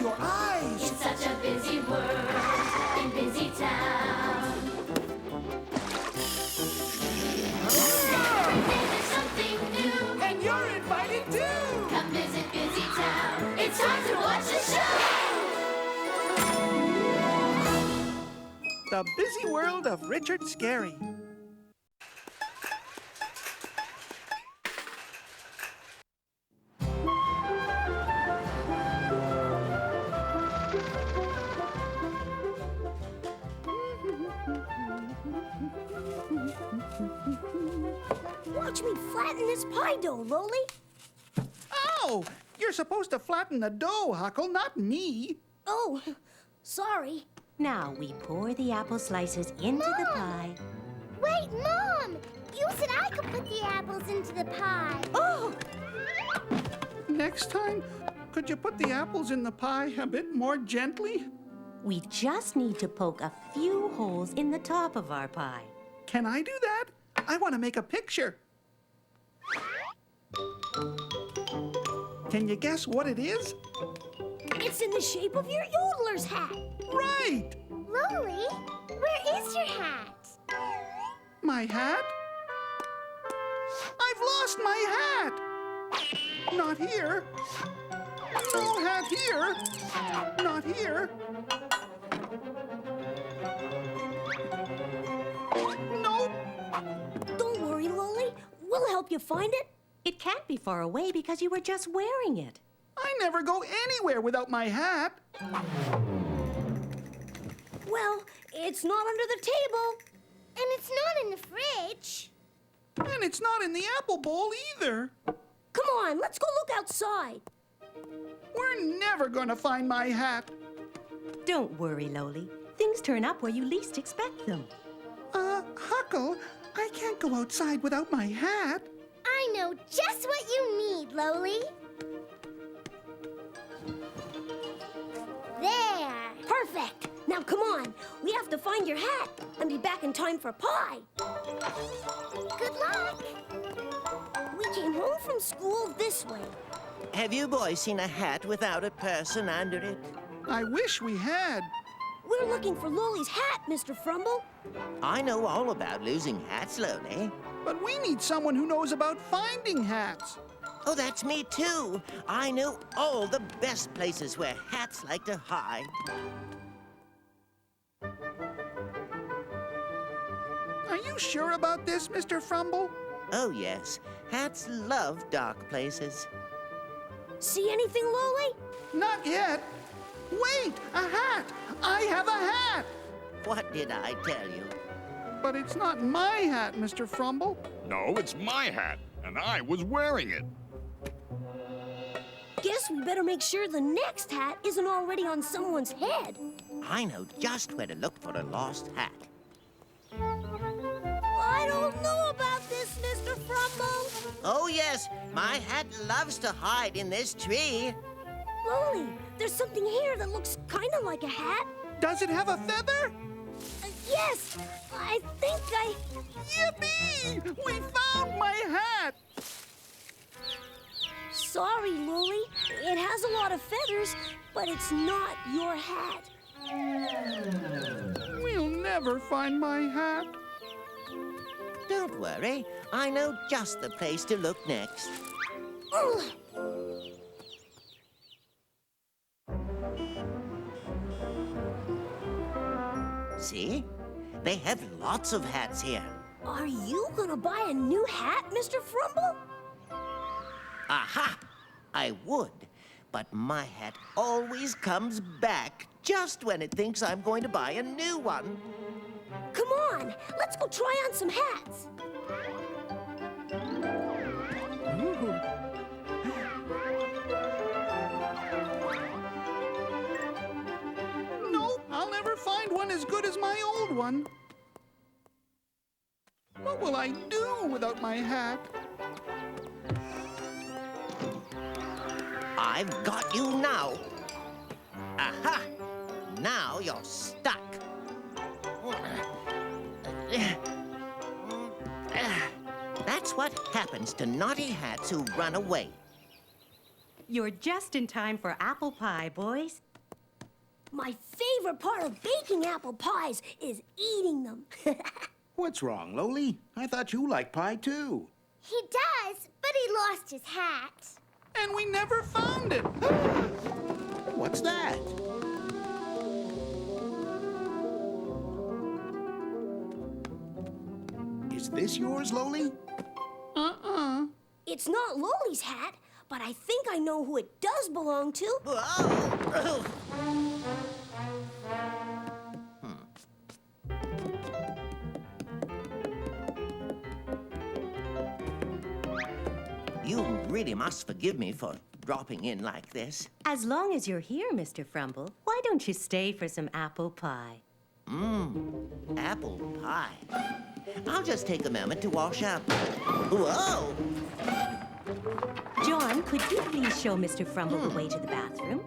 your eyes. It's such a busy world in busy town. Every day there's something new, And you're invited too. come visit busy town. It's time to watch the show. The Busy World of Richard Scarry. Watch me flatten this pie dough, Loli. Oh, you're supposed to flatten the dough, Huckle, not me. Oh, sorry. Now we pour the apple slices into the pie. Wait, Mom! You said I could put the apples into the pie. Oh, Next time, could you put the apples in the pie a bit more gently? We just need to poke a few holes in the top of our pie. Can I do that? I want to make a picture. Can you guess what it is? it's in the shape of your yodeler's hat. Right! Loli, where is your hat? My hat? I've lost my hat! Not here. No hat here. Not here. Nope. Don't worry, Loli. We'll help you find it. It can't be far away because you were just wearing it. I never go anywhere without my hat. Well, it's not under the table. And it's not in the fridge. And it's not in the apple bowl either. Come on, let's go look outside. We're never gonna find my hat. Don't worry, Loli. Things turn up where you least expect them. Huckle, I can't go outside without my hat. I know just what you need, Loli. There. Perfect. Now come on. We have to find your hat and be back in time for pie. Good luck. We came home from school this way. Have you boys seen a hat without a person under it? I wish we had. We're looking for Loli's hat, Mr. Frumble. I know all about losing hats, Loli. But we need someone who knows about finding hats. Oh, that's me too. I know all the best places where hats like to hide. Are you sure about this, Mr. Frumble? Oh, yes. Hats love dark places. See anything, Loli? Not yet. Wait, a hat! I have a hat! What did I tell you? But it's not my hat, Mr. Frumble. No, it's my hat, and I was wearing it. Guess we better make sure the next hat isn't already on someone's head. I know just where to look for a lost hat. I don't know about this, Mr. Frumble. Oh, yes. My hat loves to hide in this tree. Loli, there's something here that looks kind of like a hat. Does it have a feather? Yes, I think I... Yippee! We found my hat! Sorry, Loli. It has a lot of feathers, but it's not your hat. We'll never find my hat. Don't worry. I know just the place to look next. Ugh. See? They have lots of hats here. Are you gonna buy a new hat, Mr. Frumble? Aha! I would, but my hat always comes back just when it thinks I'm going to buy a new one. Come on, let's go try on some hats. Nope, I'll never find one as good as my old one. What will I do without my hat? I've got you now. Aha! Now you're stuck. That's what happens to naughty hats who run away. You're just in time for apple pie, boys. My favorite part of baking apple pies is eating them. What's wrong, Loli? I thought you liked pie, too. He does, but he lost his hat. And we never found it. What's that? Is this yours, Loli? It's not Loli's hat, but I think I know who it does belong to. Whoa! You really must forgive me for dropping in like this. As long as you're here, Mr. Frumble, why don't you stay for some apple pie? Apple pie. I'll just take a moment to wash up. Whoa! John, could you please show Mr. Frumble the way to the bathroom?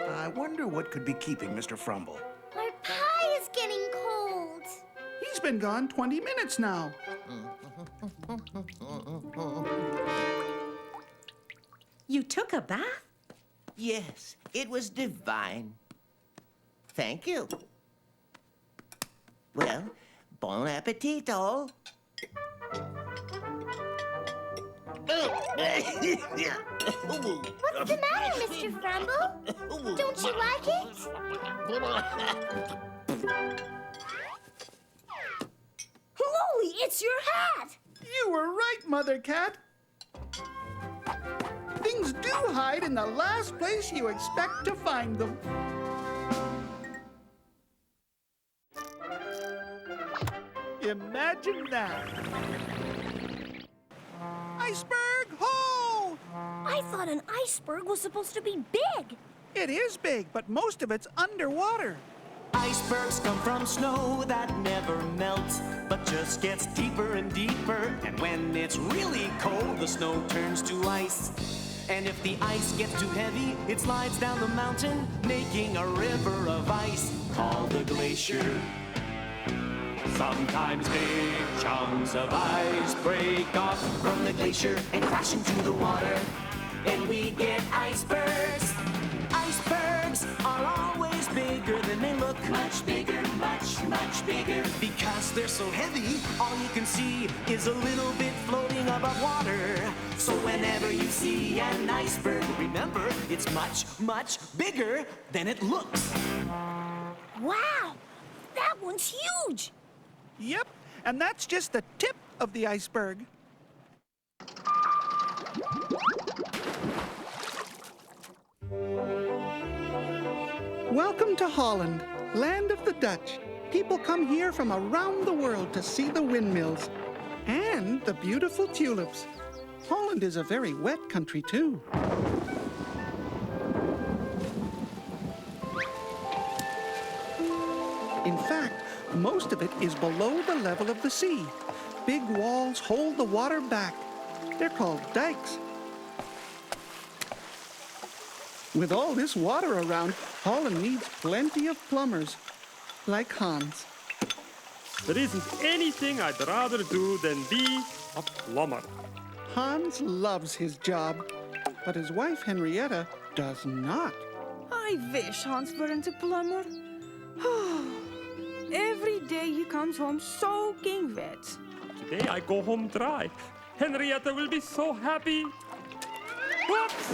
I wonder what could be keeping Mr. Frumble. Our pie is getting cold. He's been gone 20 minutes now. You took a bath? Yes, it was divine. Thank you. Well, bon appetit, all. What's the matter, Mr. Frumble? Don't you like it? Loli, it's your hat! You were right, Mother Cat. Things do hide in the last place you expect to find them. Imagine that. Iceberg, ho! I thought an iceberg was supposed to be big. It is big, but most of it's underwater. Icebergs come from snow that never melts, but just gets deeper and deeper. And when it's really cold, the snow turns to ice. And if the ice gets too heavy, it slides down the mountain, making a river of ice called the glacier. Sometimes big chunks of ice break off from the glacier and crash into the water, and we get icebergs. Icebergs are always bigger than they look. Much bigger, much, much bigger. Because they're so heavy, all you can see is a little bit floating above water. So whenever you see an iceberg, remember it's much, much bigger than it looks. Wow, that one's huge. Yep, and that's just the tip of the iceberg. Welcome to Holland, land of the Dutch. People come here from around the world to see the windmills and the beautiful tulips. Holland is a very wet country, too. In fact, most of it is below the level of the sea. Big walls hold the water back. They're called dikes. With all this water around, Holland needs plenty of plumbers, like Hans. There isn't anything I'd rather do than be a plumber. Hans loves his job, but his wife Henrietta does not. I wish Hans weren't a plumber. Every day he comes home soaking wet. Today I go home dry. Henrietta will be so happy. Whoops!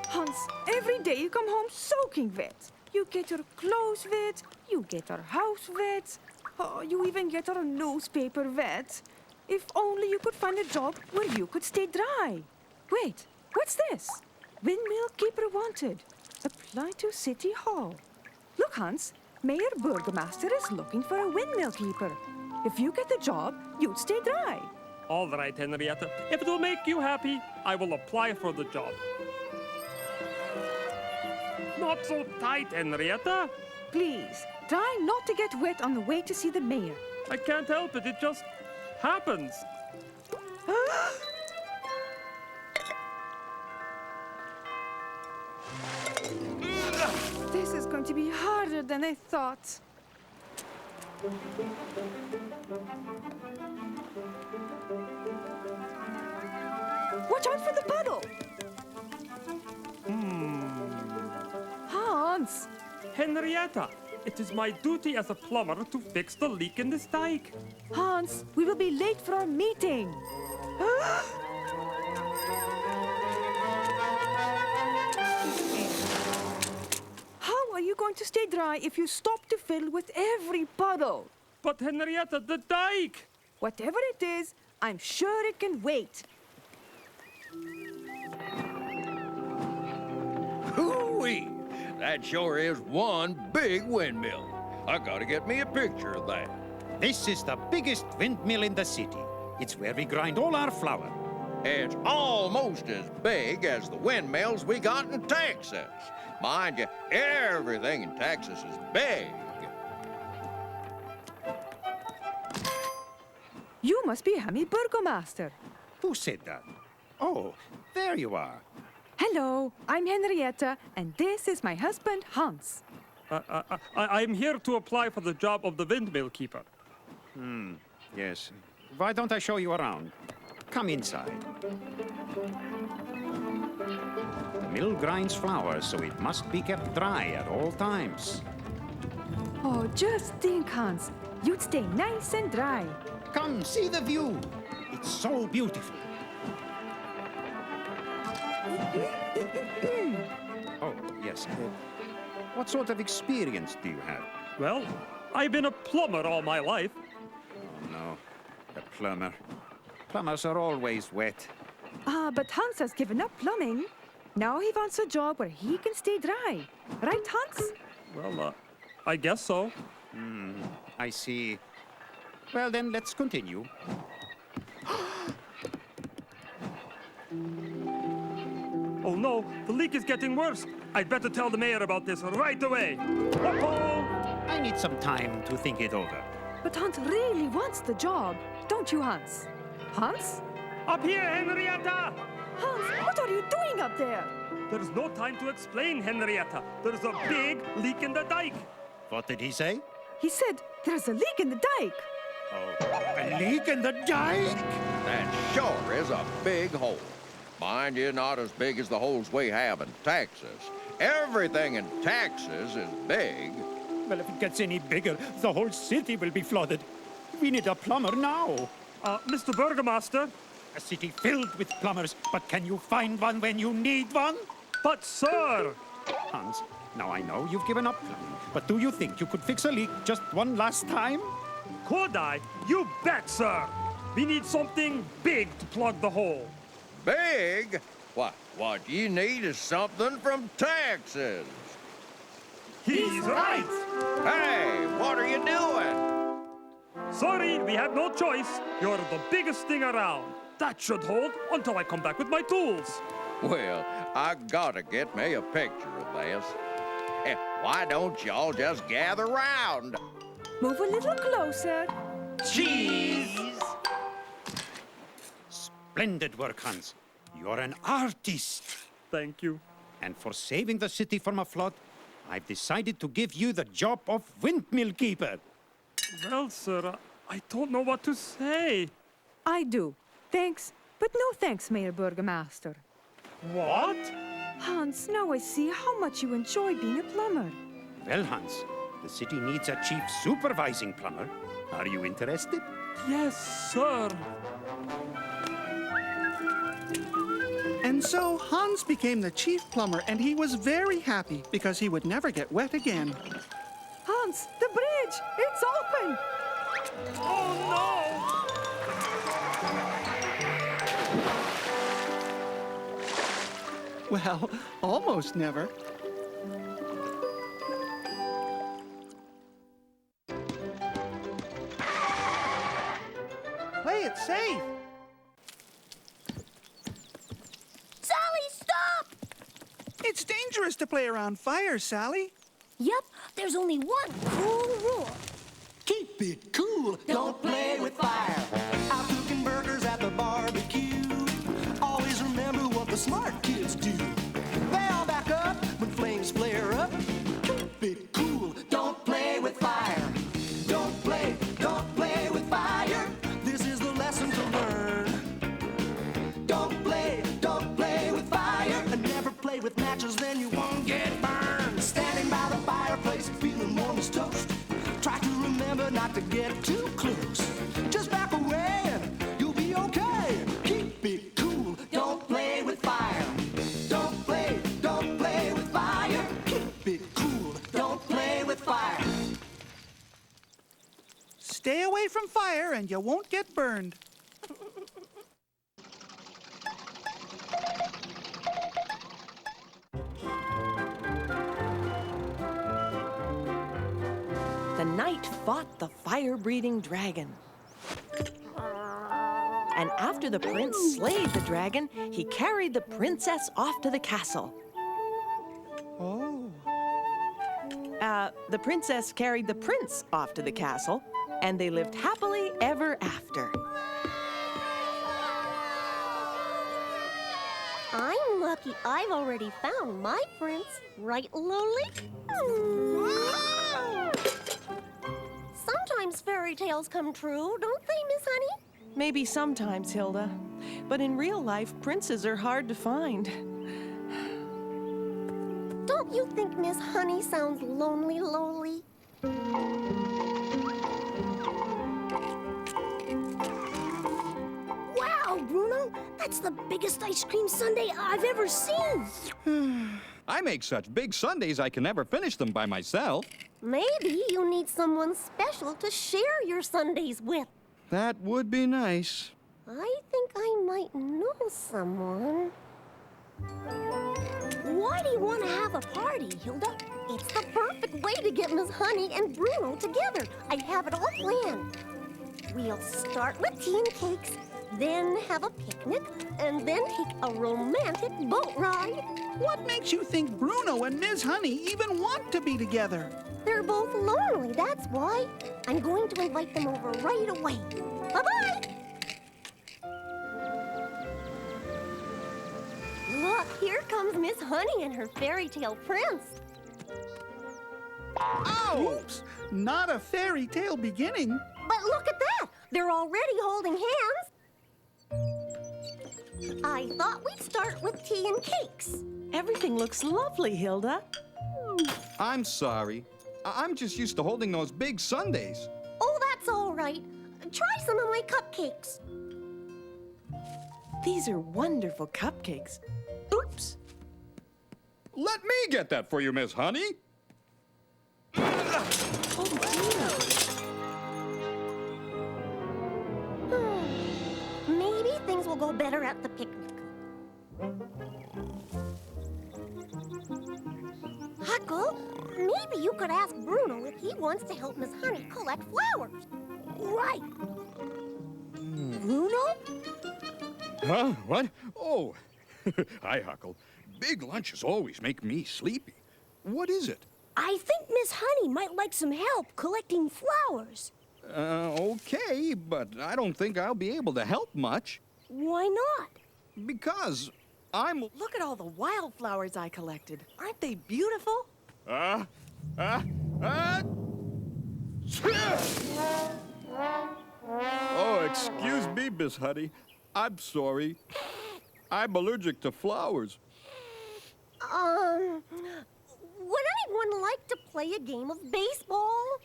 Hans, every day you come home soaking wet. You get your clothes wet, you get our house wet. Oh, you even get our newspaper wet. If only you could find a job where you could stay dry. Wait, what's this? Windmill keeper wanted. Apply to City Hall. Look, Hans, Mayor Burgomaster is looking for a windmill keeper. If you get the job, you'd stay dry. All right, Henrietta. If it will make you happy, I will apply for the job. Not so tight, Henrietta. Please, try not to get wet on the way to see the mayor. I can't help it. It just happens. This is going to be harder than I thought. Watch out for the puddle! Hans! Henrietta, it is my duty as a plumber to fix the leak in this dike. Hans, we will be late for our meeting. How are you going to stay dry if you stop to fill with every puddle? But Henrietta, the dike! Whatever it is, I'm sure it can wait. Hoo-wee! That sure is one big windmill. I gotta get me a picture of that. This is the biggest windmill in the city. It's where we grind all our flour. It's almost as big as the windmills we got in Texas. Mind you, everything in Texas is big. You must be Hammy Burgomaster. Who said that? Oh, there you are. Hello, I'm Henrietta, and this is my husband, Hans. I'm here to apply for the job of the windmill keeper. Yes. Why don't I show you around? Come inside. The mill grinds flour, so it must be kept dry at all times. Oh, just think, Hans. You'd stay nice and dry. Come, see the view. It's so beautiful. Oh, yes. What sort of experience do you have? Well, I've been a plumber all my life. Oh, no. A plumber. Plumbers are always wet. But Hans has given up plumbing. Now he wants a job where he can stay dry. Right, Hans? Well, I guess so. I see. Well, then, let's continue. Oh no, the leak is getting worse. I'd better tell the mayor about this right away. Whoa! I need some time to think it over. But Hans really wants the job. Don't you, Hans? Hans? Up here, Henrietta! Hans, what are you doing up there? There's no time to explain, Henrietta. There's a big leak in the dike. What did he say? He said there's a leak in the dike. Oh, a leak in the dike? That sure is a big hole. Mind you, not as big as the holes we have in Texas. Everything in Texas is big. Well, if it gets any bigger, the whole city will be flooded. We need a plumber now. Mr. Burgomaster? A city filled with plumbers, but can you find one when you need one? But, sir! Hans, now I know you've given up plumbing, but do you think you could fix a leak just one last time? Could I? You bet, sir! We need something big to plug the hole. Big? What you need is something from Texas. He's right! Hey, what are you doing? Sorry, we have no choice. You're the biggest thing around. That should hold until I come back with my tools. Well, I gotta get me a picture of this. Why don't y'all just gather round? Move a little closer. Cheese! Splendid work, Hans. You're an artist. Thank you. And for saving the city from a flood, I've decided to give you the job of windmill keeper. Well, sir, I don't know what to say. I do. Thanks, but no thanks, Mayor Burgomaster. What? Hans, now I see how much you enjoy being a plumber. Well, Hans, the city needs a chief supervising plumber. Are you interested? Yes, sir. And so Hans became the chief plumber, and he was very happy because he would never get wet again. Hans, the bridge! It's open! Oh, no! Well, almost never. Play it safe. Sally, stop! It's dangerous to play around fires, Sally. Yep, there's only one cool rule. Keep it cool, don't play with fire. Out cooking burgers at the barbecue. Always remember what the smart kids do. They all back up when flames flare up. Keep it cool, don't play with fire. Don't play with matches, then you won't get burned. Standing by the fireplace, feeling warm as toast. Try to remember not to get too close. Just back away and you'll be okay. Keep it cool, don't play with fire. Don't play with fire. Keep it cool, don't play with fire. Stay away from fire and you won't get burned. The knight fought the fire-breathing dragon. And after the prince slayed the dragon, he carried the princess off to the castle. Oh. The princess carried the prince off to the castle, and they lived happily ever after. I'm lucky I've already found my prince. Right, Loli? Sometimes fairy tales come true, don't they, Miss Honey? Maybe sometimes, Hilda. But in real life, princes are hard to find. Don't you think Miss Honey sounds lonely, Loli? Wow, Bruno! That's the biggest ice cream sundae I've ever seen! I make such big sundaes I can never finish them by myself. Maybe you need someone special to share your sundaes with. That would be nice. I think I might know someone. Why do you want to have a party, Hilda? It's the perfect way to get Miss Honey and Bruno together. I have it all planned. We'll start with tea and cakes, then have a picnic, and then take a romantic boat ride. What makes you think Bruno and Ms. Honey even want to be together? They're both lonely, that's why. I'm going to invite them over right away. Bye-bye! Look, here comes Miss Honey and her fairy tale prince. Oh! Oops! Not a fairy tale beginning. But look at that! They're already holding hands. I thought we'd start with tea and cakes. Everything looks lovely, Hilda. I'm sorry. I'm just used to holding those big sundaes. Oh, that's all right. Try some of my cupcakes. These are wonderful cupcakes. Oops. Let me get that for you, Miss Honey. Oh, dear. Maybe things will go better at the picnic. Huckle, maybe you could ask Bruno if he wants to help Miss Honey collect flowers. Right. Bruno? Huh? What? Oh. Hi, Huckle. Big lunches always make me sleepy. What is it? I think Miss Honey might like some help collecting flowers. Okay, but I don't think I'll be able to help much. Why not? Because I'm... Look at all the wildflowers I collected. Aren't they beautiful? Oh, excuse me, Miss Honey. I'm sorry. I'm allergic to flowers. Would anyone like to play a game of baseball?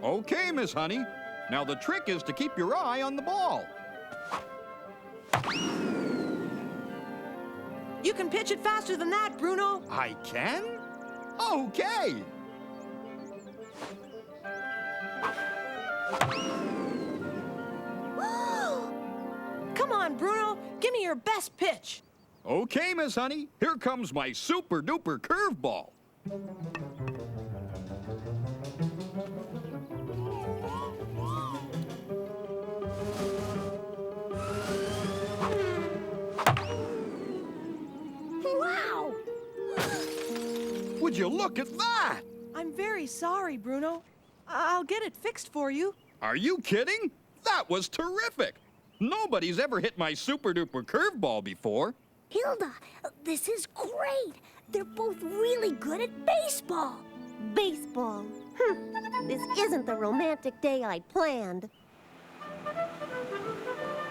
Okay, Miss Honey. Now the trick is to keep your eye on the ball. You can pitch it faster than that, Bruno. I can? Okay. Come on, Bruno. Give me your best pitch. Okay, Miss Honey. Here comes my super-duper curveball. Wow! Would you look at that? I'm very sorry, Bruno. I'll get it fixed for you. Are you kidding? That was terrific. Nobody's ever hit my super-duper curveball before. Hilda, this is great. They're both really good at baseball. Baseball. This isn't the romantic day I planned.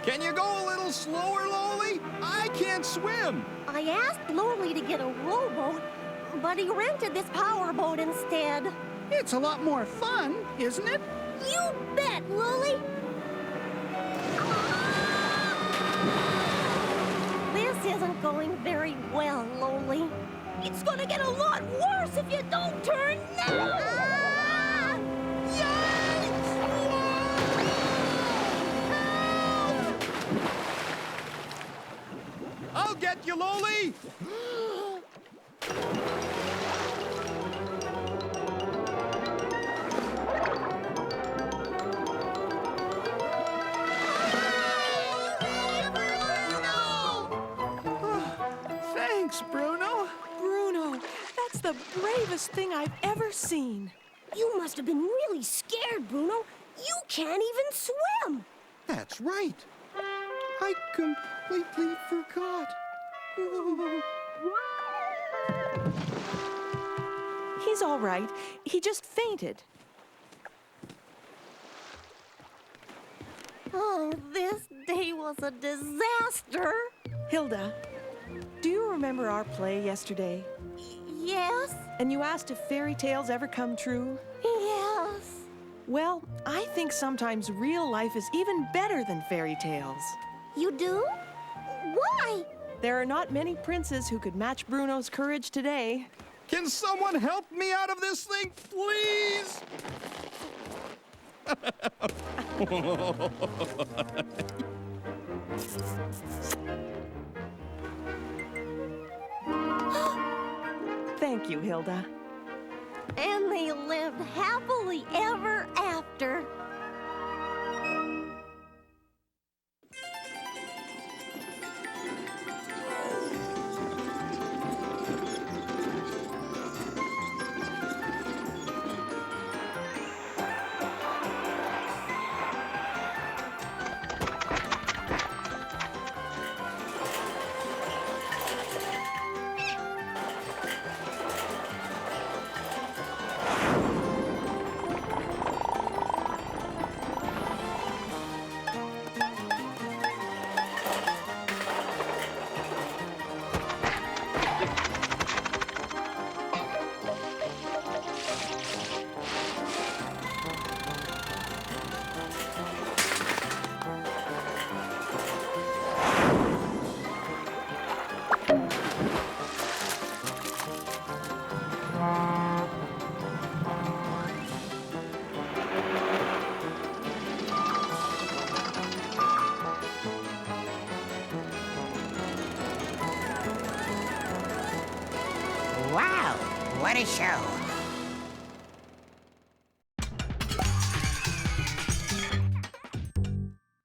Can you go a little slower, Loli? I can't swim. I asked Lolly to get a rowboat, but he rented this powerboat instead. It's a lot more fun, isn't it? You bet, Lolly! This isn't going very well, Lolly. It's gonna get a lot worse if you don't turn now! I'll get you, Lolly! Thanks, Bruno. Bruno, that's the bravest thing I've ever seen. You must have been really scared, Bruno. You can't even swim. That's right. I completely forgot. He's all right. He just fainted. Oh, this day was a disaster. Hilda, do you remember our play yesterday? Yes? And you asked if fairy tales ever come true? Yes. Well, I think sometimes real life is even better than fairy tales. You do? Why? There are not many princes who could match Bruno's courage today. Can someone help me out of this thing, please? Thank you, Hilda. And they lived happily ever after. Wow, what a show.